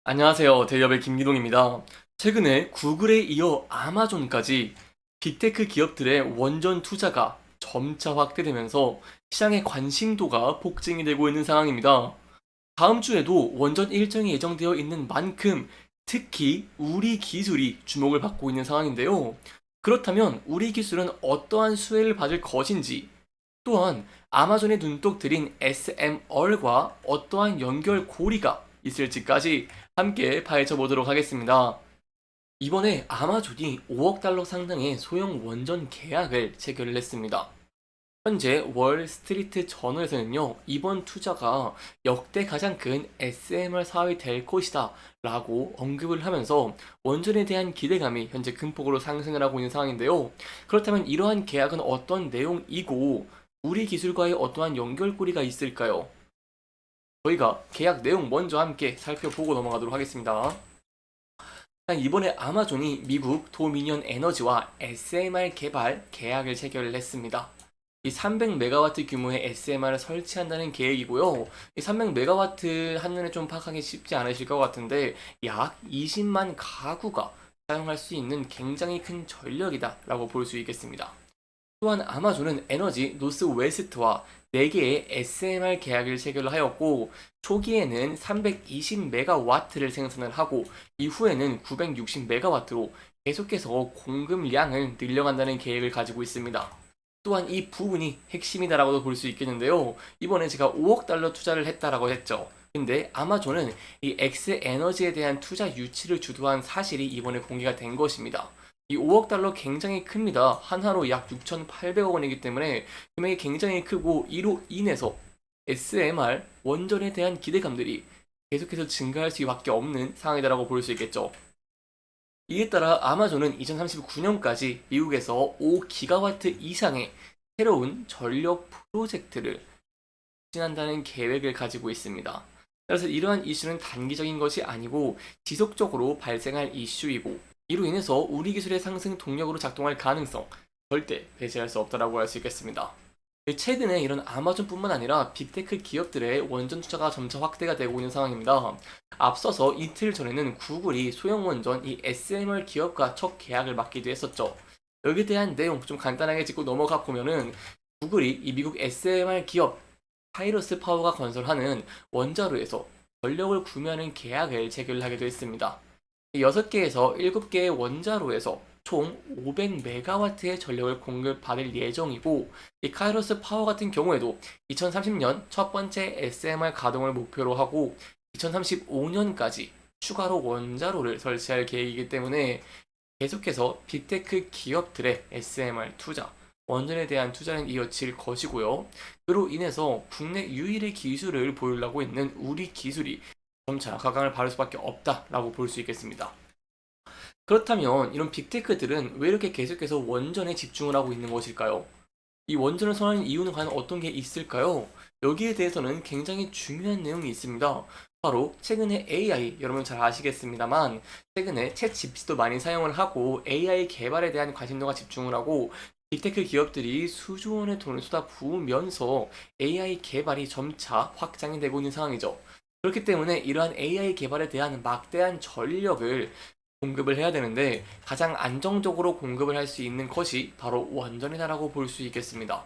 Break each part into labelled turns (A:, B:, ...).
A: 안녕하세요. 대기업의 김기동입니다. 최근에 구글에 이어 아마존까지 빅테크 기업들의 원전 투자가 점차 확대되면서 시장의 관심도가 폭증이 되고 있는 상황입니다. 다음 주에도 원전 일정이 예정되어 있는 만큼 특히 우리 기술이 주목을 받고 있는 상황인데요. 그렇다면 우리 기술은 어떠한 수혜를 받을 것인지, 또한 아마존의 눈독 들인 SMR과 어떠한 연결고리가 있을지까지 함께 파헤쳐 보도록 하겠습니다. 이번에 아마존이 5억 달러 상당의 소형 원전 계약을 체결을 했습니다. 현재 월스트리트 저널에서는요, 이번 투자가 역대 가장 큰 SMR 사업이 될 것이다 라고 언급을 하면서 원전에 대한 기대감이 현재 큰 폭으로 상승을 하고 있는 상황인데요. 그렇다면 이러한 계약은 어떤 내용이고 우리 기술과의 어떠한 연결고리가 있을까요? 저희가 계약 내용 먼저 함께 살펴보고 넘어가도록 하겠습니다. 이번에 아마존이 미국 도미니언 에너지와 SMR 개발 계약을 체결을 했습니다. 이 300메가와트 규모의 SMR을 설치한다는 계획이고요. 이 300메가와트 한눈에 좀 파악하기 쉽지 않으실 것 같은데 약 20만 가구가 사용할 수 있는 굉장히 큰 전력이다라고 볼 수 있겠습니다. 또한 아마존은 에너지 노스웨스트와 4개의 SMR 계약을 체결을 하였고 초기에는 320메가와트를 생산을 하고 이후에는 960메가와트로 계속해서 공급량을 늘려간다는 계획을 가지고 있습니다. 또한 이 부분이 핵심이다라고도 볼 수 있겠는데요. 이번에 제가 5억 달러 투자를 했다라고 했죠. 근데 아마존은 이 엑스에너지에 대한 투자 유치를 주도한 사실이 이번에 공개가 된 것입니다. 이 5억 달러 굉장히 큽니다. 한화로 약 6,800억 원이기 때문에 금액이 굉장히 크고 이로 인해서 SMR 원전에 대한 기대감들이 계속해서 증가할 수밖에 없는 상황이다라고 볼 수 있겠죠. 이에 따라 아마존은 2039년까지 미국에서 5기가와트 이상의 새로운 전력 프로젝트를 추진한다는 계획을 가지고 있습니다. 그래서 이러한 이슈는 단기적인 것이 아니고 지속적으로 발생할 이슈이고 이로 인해서 우리 기술의 상승 동력으로 작동할 가능성 절대 배제할 수 없다라고 할 수 있겠습니다. 최근에 이런 아마존뿐만 아니라 빅테크 기업들의 원전 투자가 점차 확대가 되고 있는 상황입니다. 앞서서 이틀 전에는 구글이 소형 원전 이 SMR 기업과 첫 계약을 맺기도 했었죠. 여기에 대한 내용 좀 간단하게 짚고 넘어가 보면은 구글이 이 미국 SMR 기업 파이러스 파워가 건설하는 원자로에서 전력을 구매하는 계약을 체결을 하기도 했습니다. 6개에서 7개의 원자로에서 총 500메가와트의 전력을 공급받을 예정이고 이 카이로스 파워 같은 경우에도 2030년 첫 번째 SMR 가동을 목표로 하고 2035년까지 추가로 원자로를 설치할 계획이기 때문에 계속해서 빅테크 기업들의 SMR 투자, 원전에 대한 투자는 이어질 것이고요. 그로 인해서 국내 유일의 기술을 보유하고 있는 우리 기술이 점차 가강을 바를 수밖에 없다라고 볼 수 있겠습니다. 그렇다면 이런 빅테크들은 왜 이렇게 계속해서 원전에 집중을 하고 있는 것일까요? 이 원전을 선호하는 이유는 과연 어떤 게 있을까요? 여기에 대해서는 굉장히 중요한 내용이 있습니다. 바로 최근에 AI, 여러분 잘 아시겠습니다만 최근에 챗 GPT도 많이 사용을 하고 AI 개발에 대한 관심도가 집중을 하고 빅테크 기업들이 수조 원의 돈을 쏟아부으면서 AI 개발이 점차 확장이 되고 있는 상황이죠. 그렇기 때문에 이러한 AI 개발에 대한 막대한 전력을 공급을 해야 되는데 가장 안정적으로 공급을 할 수 있는 것이 바로 원전이다라고 볼 수 있겠습니다.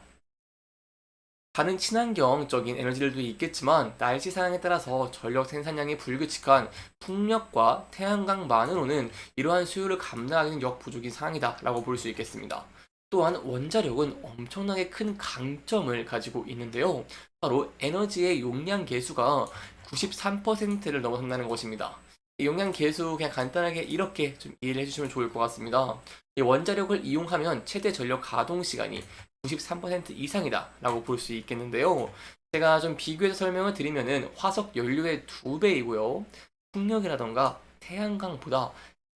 A: 다른 친환경적인 에너지들도 있겠지만 날씨 상황에 따라서 전력 생산량이 불규칙한 풍력과 태양광만으로는 이러한 수요를 감당하기는 역부족인 상황이다라고 볼 수 있겠습니다. 또한 원자력은 엄청나게 큰 강점을 가지고 있는데요. 바로 에너지의 용량 계수가 93%를 넘어선다는 것입니다. 이 용량 계수 그냥 간단하게 이렇게 좀 이해를 해주시면 좋을 것 같습니다. 이 원자력을 이용하면 최대 전력 가동 시간이 93% 이상이다라고 볼 수 있겠는데요. 제가 좀 비교해서 설명을 드리면은 화석 연료의 2배이고요. 풍력이라던가 태양광보다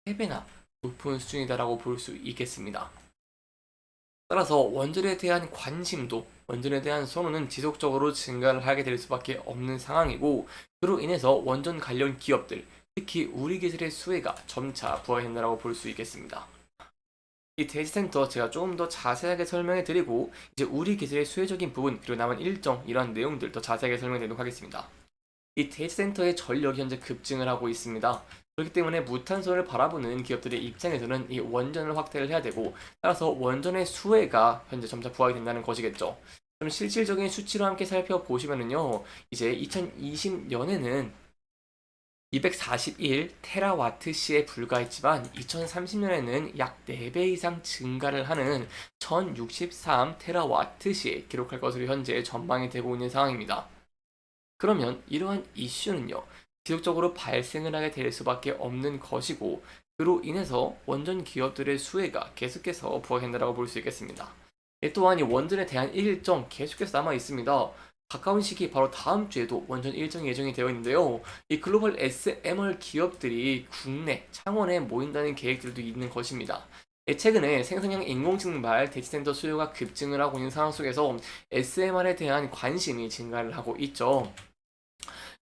A: 3배나 높은 수준이다라고 볼 수 있겠습니다. 따라서 원전에 대한 관심도, 원전에 대한 선호는 지속적으로 증가를 하게 될 수밖에 없는 상황이고, 그로 인해서 원전 관련 기업들, 특히 우리 기술의 수혜가 점차 부각된다고 볼 수 있겠습니다. 이 데이터센터 제가 조금 더 자세하게 설명해 드리고 이제 우리 기술의 수혜적인 부분 그리고 남은 일정 이러한 내용들 더 자세하게 설명해 드리도록 하겠습니다. 이 데이터 센터의 전력이 현재 급증을 하고 있습니다. 그렇기 때문에 무탄소를 바라보는 기업들의 입장에서는 이 원전을 확대를 해야 되고, 따라서 원전의 수혜가 현재 점차 부각이 된다는 것이겠죠. 좀 실질적인 수치로 함께 살펴보시면은요, 이제 2020년에는 241 테라와트시에 불과했지만 2030년에는 약 4배 이상 증가를 하는 1063 테라와트시에 기록할 것으로 현재 전망이 되고 있는 상황입니다. 그러면 이러한 이슈는요, 지속적으로 발생을 하게 될 수밖에 없는 것이고, 그로 인해서 원전 기업들의 수혜가 계속해서 부각된다고 볼 수 있겠습니다. 또한 이 원전에 대한 일정 계속해서 남아 있습니다. 가까운 시기 바로 다음 주에도 원전 일정이 예정이 되어 있는데요. 이 글로벌 SMR 기업들이 국내 창원에 모인다는 계획들도 있는 것입니다. 최근에 생성형 인공지능 말 데이터센터 수요가 급증을 하고 있는 상황 속에서 SMR에 대한 관심이 증가를 하고 있죠.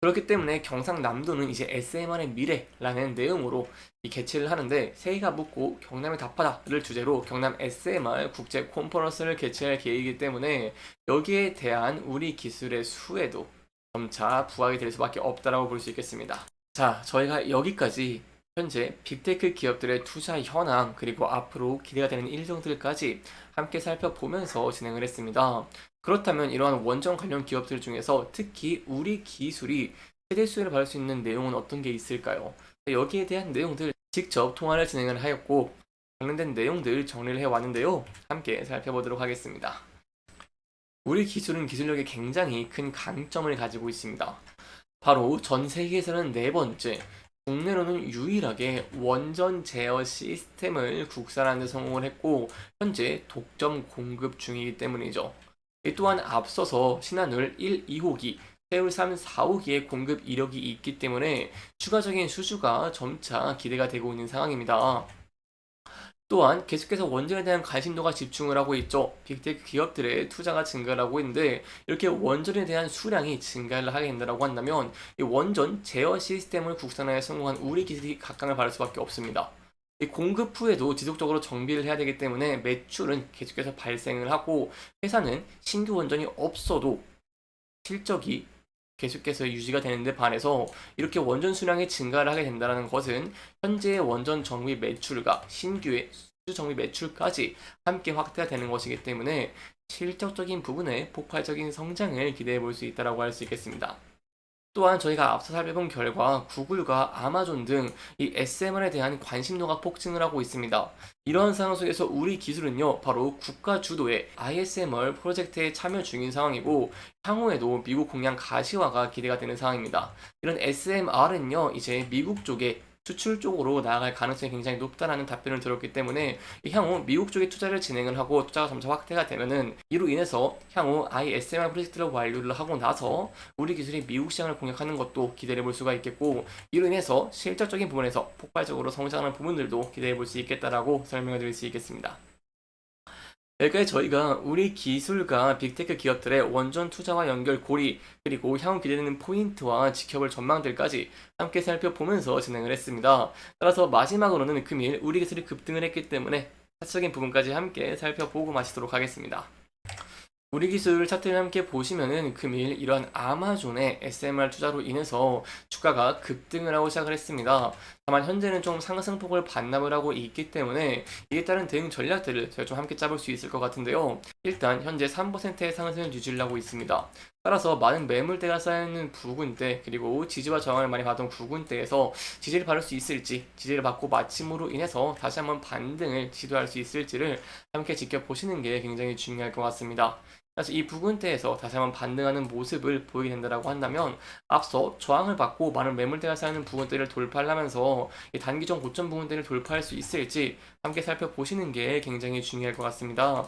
A: 그렇기 때문에 경상남도는 이제 SMR의 미래라는 내용으로 이 개최를 하는데, 새해가 묻고 경남에 답하다를 주제로 경남 SMR 국제 컨퍼런스를 개최할 계획이기 때문에 여기에 대한 우리 기술의 수혜도 점차 부각이 될 수밖에 없다라고 볼 수 있겠습니다. 자, 저희가 여기까지 현재 빅테크 기업들의 투자 현황, 그리고 앞으로 기대가 되는 일정들까지 함께 살펴보면서 진행을 했습니다. 그렇다면 이러한 원전 관련 기업들 중에서 특히 우리 기술이 최대 수혜를 받을 수 있는 내용은 어떤 게 있을까요? 여기에 대한 내용들 직접 통화를 진행을 하였고, 관련된 내용들 정리를 해왔는데요. 함께 살펴보도록 하겠습니다. 우리 기술은 기술력에 굉장히 큰 강점을 가지고 있습니다. 바로 전 세계에서는 네 번째, 국내로는 유일하게 원전 제어 시스템을 국산하는 데 성공을 했고, 현재 독점 공급 중이기 때문이죠. 또한 앞서서 신한울 1, 2호기, 세울 3, 4호기의 공급 이력이 있기 때문에 추가적인 수주가 점차 기대가 되고 있는 상황입니다. 또한 계속해서 원전에 대한 관심도가 집중을 하고 있죠. 빅테크 기업들의 투자가 증가를 하고 있는데, 이렇게 원전에 대한 수량이 증가를 하게 된다고 한다면 이 원전 제어 시스템을 국산화에 성공한 우리 기술이 각광을 받을 수밖에 없습니다. 이 공급 후에도 지속적으로 정비를 해야 되기 때문에 매출은 계속해서 발생을 하고, 회사는 신규 원전이 없어도 실적이 계속해서 유지가 되는데 반해서 이렇게 원전 수량이 증가를 하게 된다는 것은 현재의 원전 정비 매출과 신규의 수주 정비 매출까지 함께 확대가 되는 것이기 때문에 실적적인 부분에 폭발적인 성장을 기대해 볼 수 있다고 할 수 있겠습니다. 또한 저희가 앞서 살펴본 결과 구글과 아마존 등 이 SMR에 대한 관심도가 폭증을 하고 있습니다. 이러한 상황 속에서 우리 기술은요, 바로 국가 주도의 ISMR 프로젝트에 참여 중인 상황이고, 향후에도 미국 공장 가시화가 기대가 되는 상황입니다. 이런 SMR은요, 이제 미국 쪽에 수출 쪽으로 나아갈 가능성이 굉장히 높다라는 답변을 들었기 때문에 향후 미국 쪽에 투자를 진행을 하고 투자가 점차 확대가 되면은 이로 인해서 향후 ISMR 프로젝트를 완료를 하고 나서 우리 기술이 미국 시장을 공략하는 것도 기대해 볼 수가 있겠고, 이로 인해서 실질적인 부분에서 폭발적으로 성장하는 부분들도 기대해 볼 수 있겠다라고 설명을 드릴 수 있겠습니다. 여기까지 저희가 우리 기술과 빅테크 기업들의 원전 투자와 연결 고리, 그리고 향후 기대되는 포인트와 지켜볼 전망들까지 함께 살펴보면서 진행을 했습니다. 따라서 마지막으로는 금일 우리 기술이 급등을 했기 때문에 차트적인 부분까지 함께 살펴보고 마치도록 하겠습니다. 우리 기술 차트를 함께 보시면은 금일 이러한 아마존의 SMR 투자로 인해서 주가가 급등을 하고 시작을 했습니다. 다만 현재는 좀 상승폭을 반납을 하고 있기 때문에 이에 따른 대응 전략들을 저희 좀 함께 짜볼 수 있을 것 같은데요. 일단 현재 3%의 상승을 유지를 하고 있습니다. 따라서 많은 매물대가 쌓여있는 부근대, 그리고 지지와 저항을 많이 받은 부근대에서 지지를 받을 수 있을지, 지지를 받고 마침으로 인해서 다시 한번 반등을 시도할 수 있을지를 함께 지켜보시는 게 굉장히 중요할 것 같습니다. 그래서 이 부근대에서 다시 한번 반등하는 모습을 보이게 된다고 한다면, 앞서 저항을 받고 많은 매물대가 쌓이는 부근대를 돌파를 하면서 이 단기적 고점 부근대를 돌파할 수 있을지 함께 살펴보시는 게 굉장히 중요할 것 같습니다.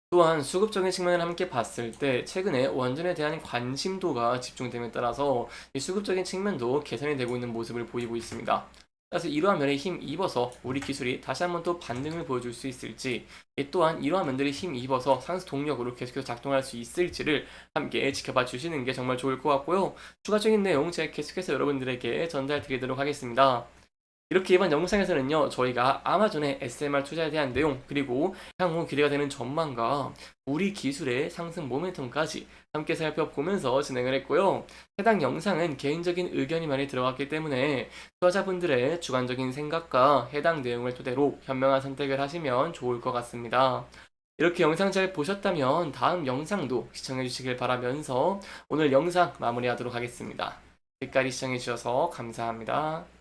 A: 또한 수급적인 측면을 함께 봤을 때 최근에 원전에 대한 관심도가 집중됨에 따라서 이 수급적인 측면도 개선이 되고 있는 모습을 보이고 있습니다. 그래서 이러한 면에 힘입어서 우리 기술이 다시 한번 또 반등을 보여줄 수 있을지, 또한 이러한 면들이 힘입어서 상승 동력으로 계속해서 작동할 수 있을지를 함께 지켜봐 주시는 게 정말 좋을 것 같고요. 추가적인 내용 제가 계속해서 여러분들에게 전달 드리도록 하겠습니다. 이렇게 이번 영상에서는요, 저희가 아마존의 SMR 투자에 대한 내용, 그리고 향후 기대가 되는 전망과 우리 기술의 상승 모멘텀까지 함께 살펴보면서 진행을 했고요. 해당 영상은 개인적인 의견이 많이 들어갔기 때문에 투자자분들의 주관적인 생각과 해당 내용을 토대로 현명한 선택을 하시면 좋을 것 같습니다. 이렇게 영상 잘 보셨다면 다음 영상도 시청해 주시길 바라면서 오늘 영상 마무리하도록 하겠습니다. 끝까지 시청해 주셔서 감사합니다.